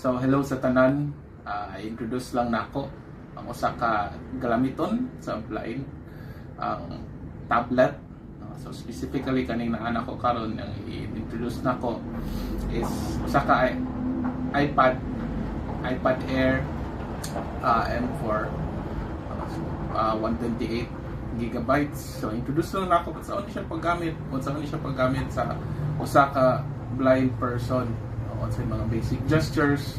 So hello sa tanan. I-introduce lang nako ang usa ka galamiton sa Upline, ang tablet. So specifically kaning anak ko karon ang i-introduce nako is usa ka iPad Air M4 128 gigabytes. So introduce lang nako kung saan siya paggamit sa usa ka blind person, sa mga basic gestures,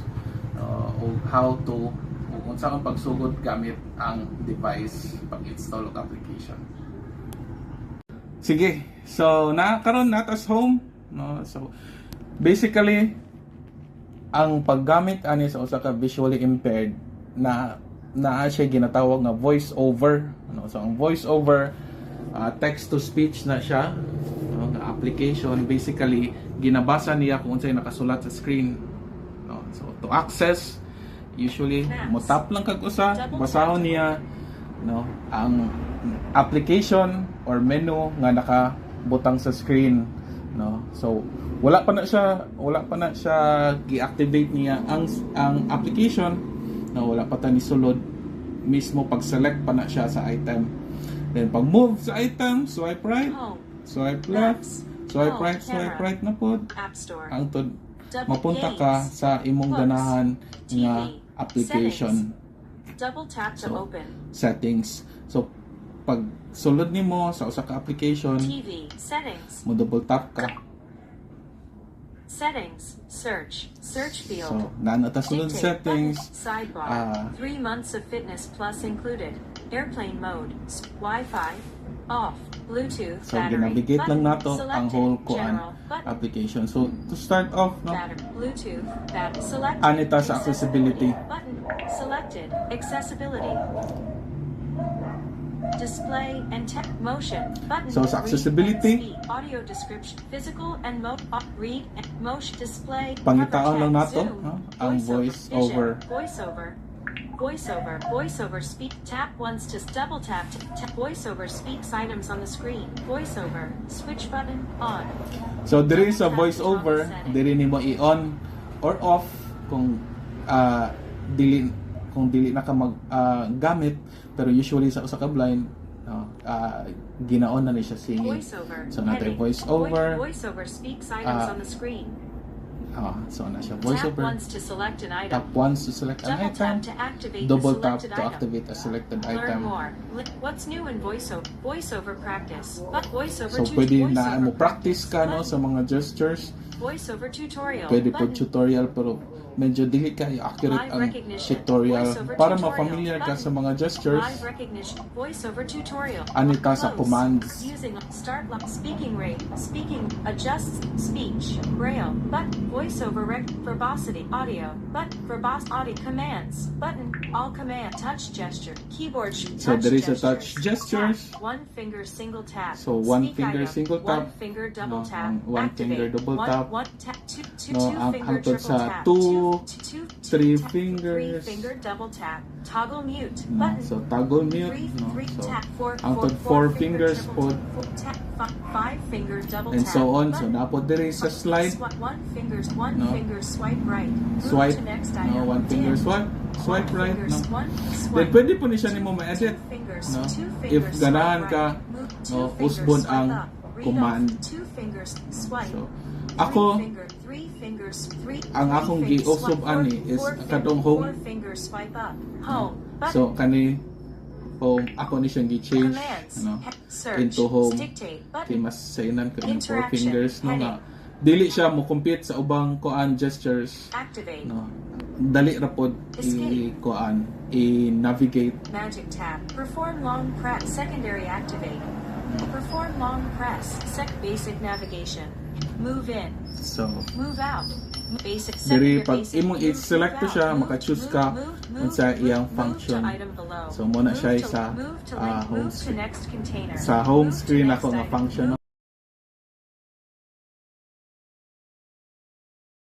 o how to kung saan pagsugod gamit ang device pag-install og application. Sige, so karon natas home, no? So basically ang paggamit ani sa usa ka visually impaired na siya ginatawag nga voice over, no? So ang voice over text to speech na siya, no? Nga application. Basically ginabasa niya kung unsay nakasulat sa screen, no? So to access, usually mo tap lang kag usa, basahon niya, no, ang application or menu nga nakabutang sa screen, no. So wala pa na siya gi-activate niya ang application, no, wala pa ta ni sulod mismo pag select pa na siya sa item. Then pag move sa item, swipe right, swipe left, swipe right na pod, hangtod mapunta ka sa imong ganahan nga application. Double tap to open. Settings. So pag sulod nimo sa usa ka application, TV settings. mo double tap ka. Settings. Search field. So na ta sulod settings. Sidebar. 3 months of fitness plus included. Airplane mode. Wi-Fi off. Bluetooth. So battery. ginabigate lang nato ang whole General. application. So to start off, no, Bluetooth. Select. anita sa accessibility. Button. Selected. Accessibility. Display and text motion button. So sa accessibility, speed, audio description, physical and read and motion display. pangitaon lang nato, zoom, no, ang voice over. Voiceover speak. Tap once to double tap to voiceover speaks items on the screen. Voiceover switch button on. So diri sa voice over, diri nimo i-on or off kung dili na ka gamit, pero usually sa usa ka blind, ginaon na ni siya singing. So natay voice over. Voiceover speaks items on the screen. So na siya Tap voice over. once to select an item. Tap once to select an Double item. tap to activate Double the tap selected to item. activate a selected Learn item. more. What's new in voiceover? Voiceover practice. Voiceover So pwede na mo practice ka, no, sa mga gestures. Voiceover tutorial. Pwede po button. tutorial, pero medyo dili ka accurate Live ang recognition. tutorial Voiceover para tutorial. ma-familiar ka Button. sa mga gestures. Live recognition. Voiceover tutorial. Anita sa Close. commands. Using start speaking rate. Speaking adjusts speech. Braille. Button. Voiceover verbosity. Audio. Button. audio commands. Button. All command. Touch gesture. Keyboard. So there is a touch gestures. Tap. One finger single tap. So one Speak finger item. single tap. One finger double No, tap. one finger Activate. double tap. One tap. Two No, finger hangtod triple sa tap. three Three fingers. finger double tap. Toggle mute. No, Button. so toggle mute, no. So hangtod four fingers pod, Five finger double and tap. so on. So Button. napod diri sa slide. One finger swipe right. Move Swipe, to next no, item. one finger Dim. swipe right, no. One Then pwede po ni siya nimo ma-edit, no. If ganahan ka, no, usbon ang command. Two fingers swipe. So ako, Three fingers, ang akong gi-usub ani is katong home. Four fingers swipe up. Home. Button. So kani home, ako ni siyang gi-change, Commands. no, Search. into home. Dictate. Kay Button. mas sainan ko yung four Interaction. fingers, no, Heading. nga dili siya mo compete sa ubang kuan gestures, Activate. no. Dali ra pod i-navigate. Magic tap. Perform long press. Secondary activate. Perform long press. Basic navigation. Move in. So Move out. Basic diri secondary pag basic. imong i-select to siya, maka-choose ka unsa iyang function. So muna siya sa home screen. Sa home screen ako nga function, no,